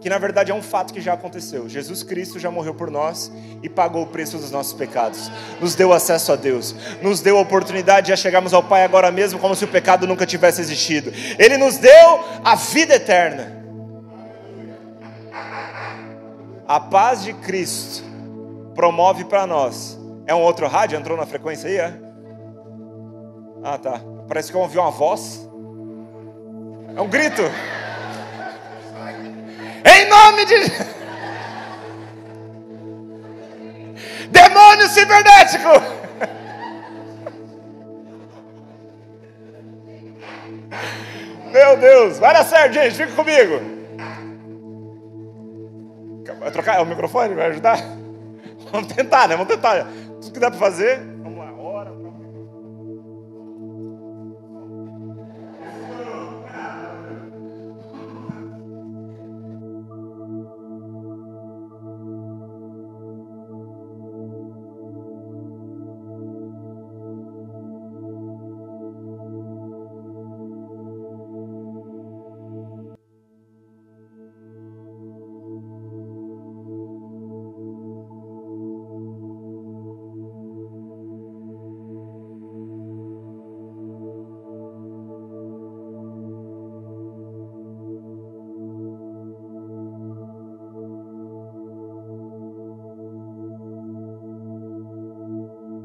que na verdade é um fato que já aconteceu. Jesus Cristo já morreu por nós e pagou o preço dos nossos pecados. Nos deu acesso a Deus. Nos deu a oportunidade de chegarmos ao Pai agora mesmo, como se o pecado nunca tivesse existido. Ele nos deu a vida eterna. A paz de Cristo promove para nós. É um outro rádio? Entrou na frequência aí, é? Ah, tá. Parece que eu ouvi uma voz. É um grito. Em nome de... Demônio cibernético! Meu Deus! Vai dar certo, gente. Fica comigo. Vai trocar o microfone? Vai ajudar? Vamos tentar, né? Vamos tentar. Tudo que dá para fazer. Vamos lá. Ora.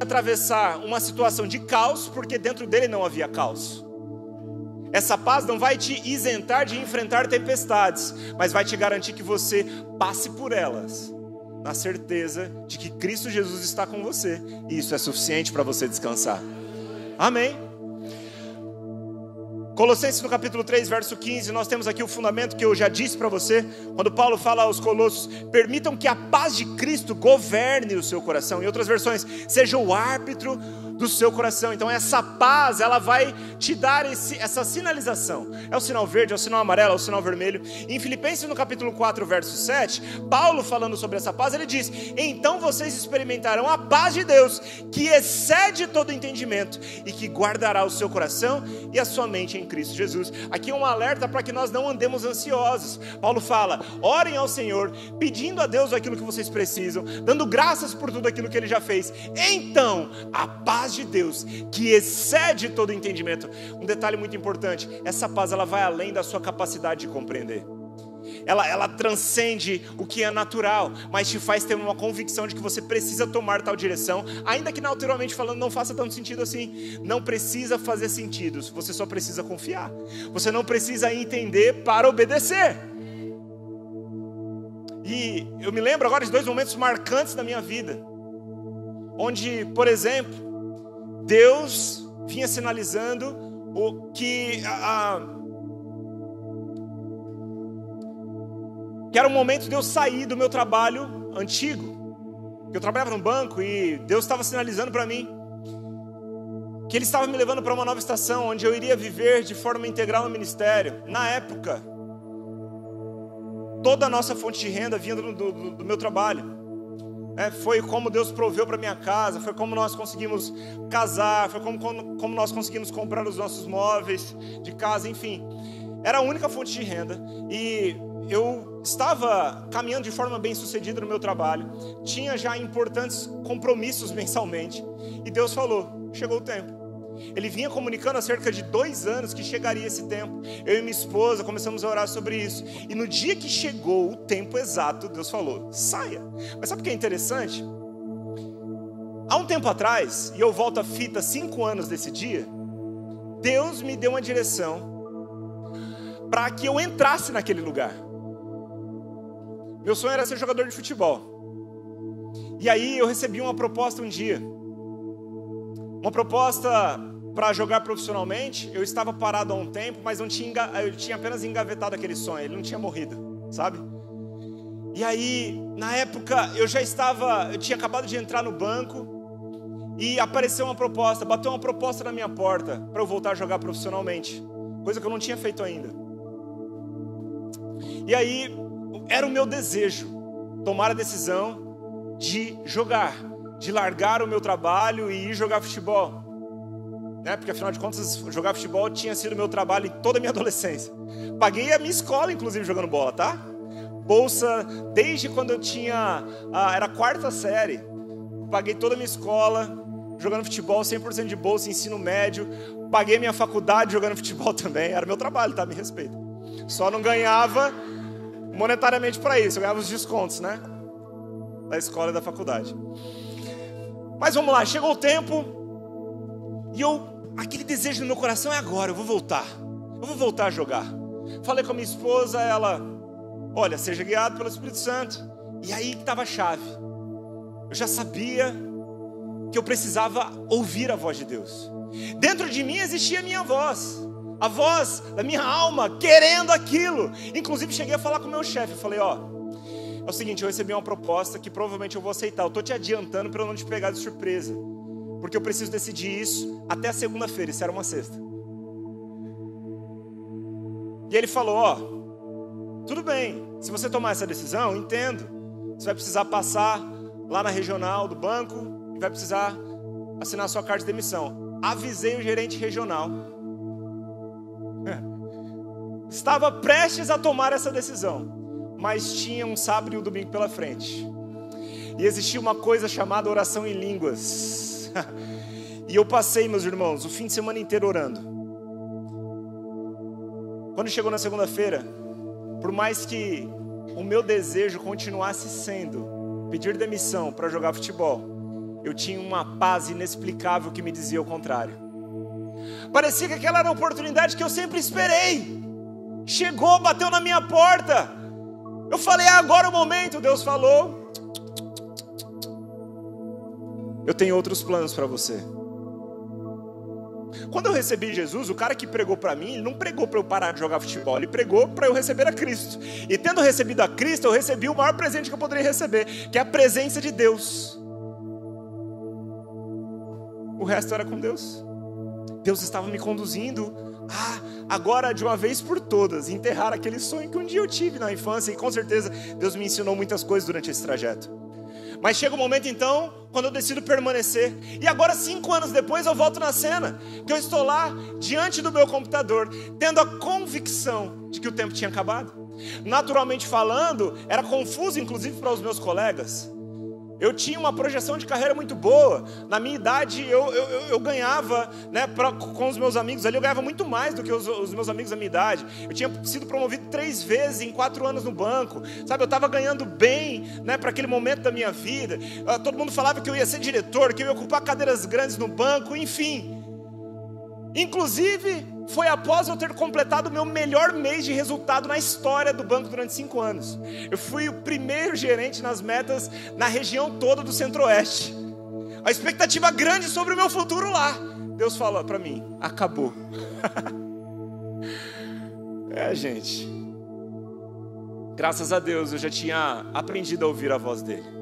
Atravessar uma situação de caos, porque dentro dele não havia caos. Essa paz não vai te isentar de enfrentar tempestades, mas vai te garantir que você passe por elas, na certeza de que Cristo Jesus está com você, e isso é suficiente para você descansar. Amém? Colossenses no capítulo 3, verso 15, nós temos aqui o fundamento que eu já disse para você, quando Paulo fala aos Colossos: permitam que a paz de Cristo governe o seu coração. Em outras versões, seja o árbitro do seu coração. Então essa paz, ela vai te dar essa sinalização. É o sinal verde, é o sinal amarelo, é o sinal vermelho. Em Filipenses no capítulo 4, verso 7, Paulo falando sobre essa paz, ele diz: então vocês experimentarão a paz de Deus, que excede todo entendimento, e que guardará o seu coração e a sua mente em Cristo Jesus. Aqui é um alerta para que nós não andemos ansiosos. Paulo fala: orem ao Senhor, pedindo a Deus aquilo que vocês precisam, dando graças por tudo aquilo que Ele já fez. Então a paz de Deus, que excede todo entendimento. Um detalhe muito importante: essa paz, ela vai além da sua capacidade de compreender. Ela transcende o que é natural, mas te faz ter uma convicção de que você precisa tomar tal direção, ainda que naturalmente falando não faça tanto sentido assim. Não precisa fazer sentido, você só precisa confiar. Você não precisa entender para obedecer. E eu me lembro agora de 2 momentos marcantes da minha vida, onde, por exemplo, Deus vinha sinalizando o que era o momento de eu sair do meu trabalho antigo. Eu trabalhava no banco e Deus estava sinalizando para mim que Ele estava me levando para uma nova estação, onde eu iria viver de forma integral no ministério. Na época, toda a nossa fonte de renda vinha do meu trabalho. Foi como Deus proveu para minha casa, foi como nós conseguimos casar, foi como nós conseguimos comprar os nossos móveis de casa, enfim. Era a única fonte de renda e eu estava caminhando de forma bem sucedida no meu trabalho, tinha já importantes compromissos mensalmente, e Deus falou: chegou o tempo. Ele vinha comunicando há cerca de 2 anos que chegaria esse tempo. Eu e minha esposa começamos a orar sobre isso, e no dia que chegou o tempo exato, Deus falou: saia. Mas sabe o que é interessante? Há um tempo atrás, e eu volto à fita 5 anos desse dia, Deus me deu uma direção para que eu entrasse naquele lugar. Meu sonho era ser jogador de futebol. E aí eu recebi uma proposta um dia. Uma proposta para jogar profissionalmente, eu estava parado há um tempo, mas eu tinha apenas engavetado aquele sonho, ele não tinha morrido, sabe? E aí, na época, eu tinha acabado de entrar no banco e apareceu uma proposta, bateu uma proposta na minha porta para eu voltar a jogar profissionalmente, coisa que eu não tinha feito ainda. E aí, era o meu desejo tomar a decisão de jogar, de largar o meu trabalho e ir jogar futebol, né? Porque afinal de contas, jogar futebol tinha sido meu trabalho em toda a minha adolescência. Paguei a minha escola, inclusive, jogando bola, tá? Bolsa, desde quando eu era a 4ª série, paguei toda a minha escola, jogando futebol, 100% de bolsa, ensino médio, paguei a minha faculdade jogando futebol também, era meu trabalho, tá? Me respeita. Só não ganhava monetariamente para isso, eu ganhava os descontos, né? Da escola e da faculdade. Mas vamos lá, chegou o tempo, e aquele desejo no meu coração é agora, eu vou voltar a jogar. Falei com a minha esposa, ela... Olha, seja guiado pelo Espírito Santo. E aí que estava a chave. Eu já sabia que eu precisava ouvir a voz de Deus. Dentro de mim existia a minha voz, a voz da minha alma, querendo aquilo. Inclusive cheguei a falar com o meu chefe. Eu falei, é o seguinte, eu recebi uma proposta que provavelmente eu vou aceitar. Eu estou te adiantando para eu não te pegar de surpresa, porque eu preciso decidir isso até a segunda-feira. Isso era uma sexta. E ele falou, tudo bem, se você tomar essa decisão, entendo. Você vai precisar passar lá na regional do banco e vai precisar assinar a sua carta de demissão. Avisei o gerente regional. Estava prestes a tomar essa decisão, mas tinha um sábado e um domingo pela frente. E existia uma coisa chamada oração em línguas. E eu passei, meus irmãos, o fim de semana inteiro orando. Quando chegou na segunda-feira, por mais que o meu desejo continuasse sendo pedir demissão para jogar futebol, eu tinha uma paz inexplicável que me dizia o contrário. Parecia que aquela era a oportunidade que eu sempre esperei. Chegou, bateu na minha porta. Eu falei, agora é o momento. Deus falou, eu tenho outros planos para você. Quando eu recebi Jesus, o cara que pregou para mim, ele não pregou para eu parar de jogar futebol, ele pregou para eu receber a Cristo. E tendo recebido a Cristo, eu recebi o maior presente que eu poderia receber, que é a presença de Deus. O resto era com Deus. Deus estava me conduzindo agora de uma vez por todas, enterrar aquele sonho que um dia eu tive na infância, e com certeza Deus me ensinou muitas coisas durante esse trajeto. Mas chega um momento então, quando eu decido permanecer. E agora 5 anos depois eu volto na cena, que eu estou lá, diante do meu computador, tendo a convicção de que o tempo tinha acabado. Naturalmente falando, era confuso inclusive para os meus colegas. Eu tinha uma projeção de carreira muito boa. Na minha idade eu ganhava, né, com os meus amigos ali, eu ganhava muito mais do que os meus amigos da minha idade. Eu tinha sido promovido 3 vezes em 4 anos no banco, sabe? Eu estava ganhando bem, né, para aquele momento da minha vida. Todo mundo falava que eu ia ser diretor, que eu ia ocupar cadeiras grandes no banco, enfim. Inclusive, foi após eu ter completado o meu melhor mês de resultado na história do banco durante 5 anos. Eu fui o primeiro gerente nas metas na região toda do Centro-Oeste. A expectativa grande sobre o meu futuro lá. Deus falou para mim, acabou. Gente. Graças a Deus eu já tinha aprendido a ouvir a voz dele.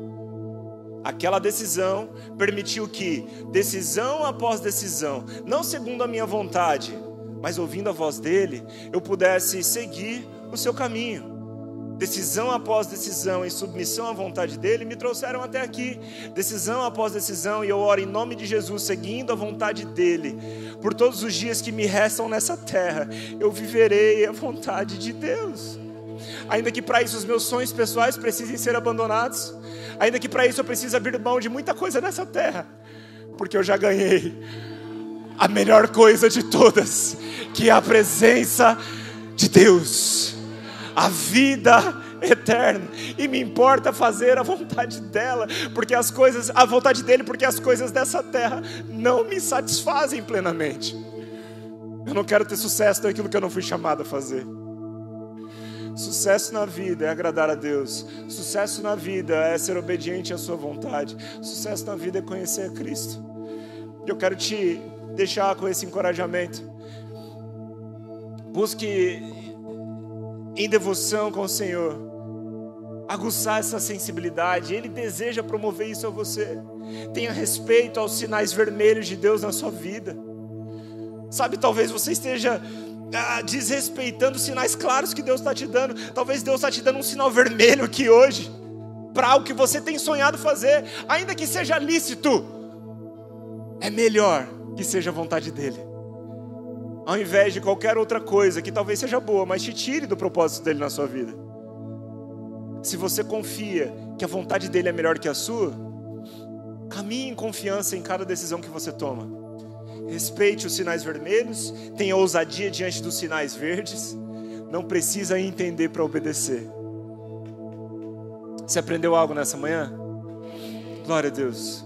Aquela decisão permitiu que, decisão após decisão, não segundo a minha vontade, mas ouvindo a voz dele, eu pudesse seguir o seu caminho. Decisão após decisão, em submissão à vontade dele, me trouxeram até aqui. Decisão após decisão, e eu oro em nome de Jesus, seguindo a vontade dele. Por todos os dias que me restam nessa terra, eu viverei a vontade de Deus. Ainda que para isso os meus sonhos pessoais precisem ser abandonados, ainda que para isso eu precise abrir mão de muita coisa nessa terra, porque eu já ganhei a melhor coisa de todas, que é a presença de Deus, a vida eterna, e me importa fazer a vontade dela, porque a vontade dele, porque as coisas dessa terra não me satisfazem plenamente. Eu não quero ter sucesso naquilo que eu não fui chamado a fazer. Sucesso na vida é agradar a Deus. Sucesso na vida é ser obediente à sua vontade. Sucesso na vida é conhecer a Cristo. Eu quero te deixar com esse encorajamento. Busque em devoção com o Senhor, aguçar essa sensibilidade. Ele deseja promover isso a você. Tenha respeito aos sinais vermelhos de Deus na sua vida. Sabe, talvez você esteja desrespeitando os sinais claros que Deus está te dando. Talvez Deus está te dando um sinal vermelho aqui hoje, para o que você tem sonhado fazer, ainda que seja lícito, é melhor que seja a vontade dEle, ao invés de qualquer outra coisa que talvez seja boa, mas te tire do propósito dEle na sua vida. Se você confia que a vontade dEle é melhor que a sua, caminhe em confiança em cada decisão que você toma. Respeite os sinais vermelhos, tenha ousadia diante dos sinais verdes. Não precisa entender para obedecer. Você aprendeu algo nessa manhã? Glória a Deus.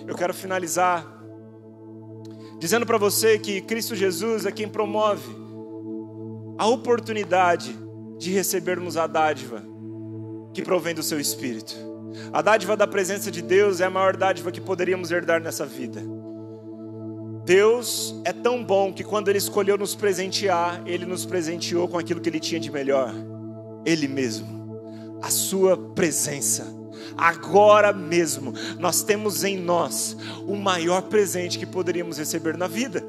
Eu quero finalizar dizendo para você que Cristo Jesus é quem promove a oportunidade de recebermos a dádiva que provém do seu Espírito. A dádiva da presença de Deus é a maior dádiva que poderíamos herdar nessa vida. Deus é tão bom que quando Ele escolheu nos presentear, Ele nos presenteou com aquilo que Ele tinha de melhor. Ele mesmo. A sua presença. Agora mesmo nós temos em nós o maior presente que poderíamos receber na vida.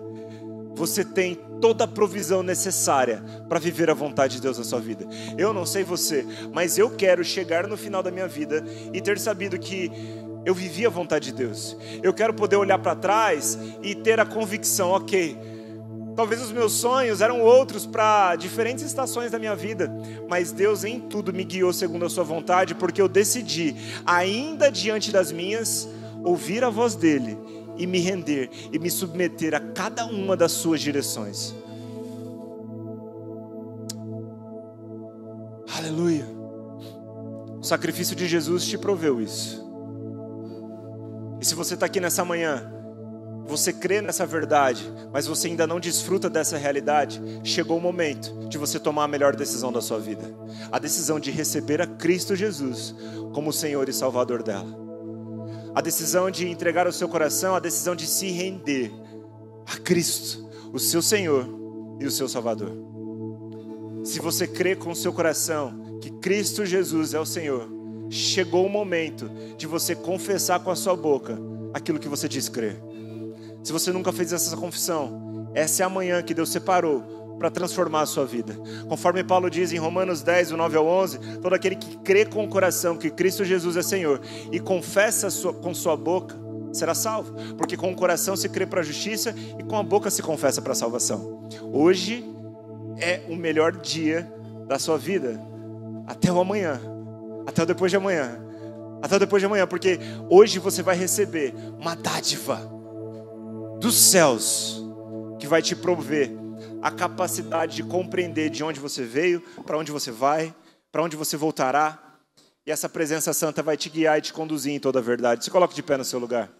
Você tem toda a provisão necessária para viver a vontade de Deus na sua vida. Eu não sei você, mas eu quero chegar no final da minha vida e ter sabido que eu vivi a vontade de Deus. Eu quero poder olhar para trás e ter a convicção, ok, talvez os meus sonhos eram outros para diferentes estações da minha vida, mas Deus em tudo me guiou segundo a sua vontade, porque eu decidi, ainda diante das minhas, ouvir a voz dEle e me render e me submeter a cada uma das suas direções. Aleluia. O sacrifício de Jesus te proveu isso. E se você está aqui nessa manhã, você crê nessa verdade, mas você ainda não desfruta dessa realidade, chegou o momento de você tomar a melhor decisão da sua vida. A decisão de receber a Cristo Jesus como Senhor e Salvador dela. A decisão de entregar o seu coração, a decisão de se render a Cristo, o seu Senhor e o seu Salvador. Se você crê com o seu coração que Cristo Jesus é o Senhor, chegou o momento de você confessar com a sua boca aquilo que você diz crer. Se você nunca fez essa confissão, essa é a manhã que Deus separou para transformar a sua vida. Conforme Paulo diz em Romanos 10, do 9 ao 11, todo aquele que crê com o coração que Cristo Jesus é Senhor e confessa com sua boca, será salvo. Porque com o coração se crê para a justiça e com a boca se confessa para a salvação. Hoje é o melhor dia da sua vida, até o amanhã, até o depois de amanhã, até o depois de amanhã, porque hoje você vai receber uma dádiva dos céus, que vai te prover a capacidade de compreender de onde você veio, para onde você vai, para onde você voltará, e essa presença santa vai te guiar e te conduzir em toda a verdade. Se coloque de pé no seu lugar.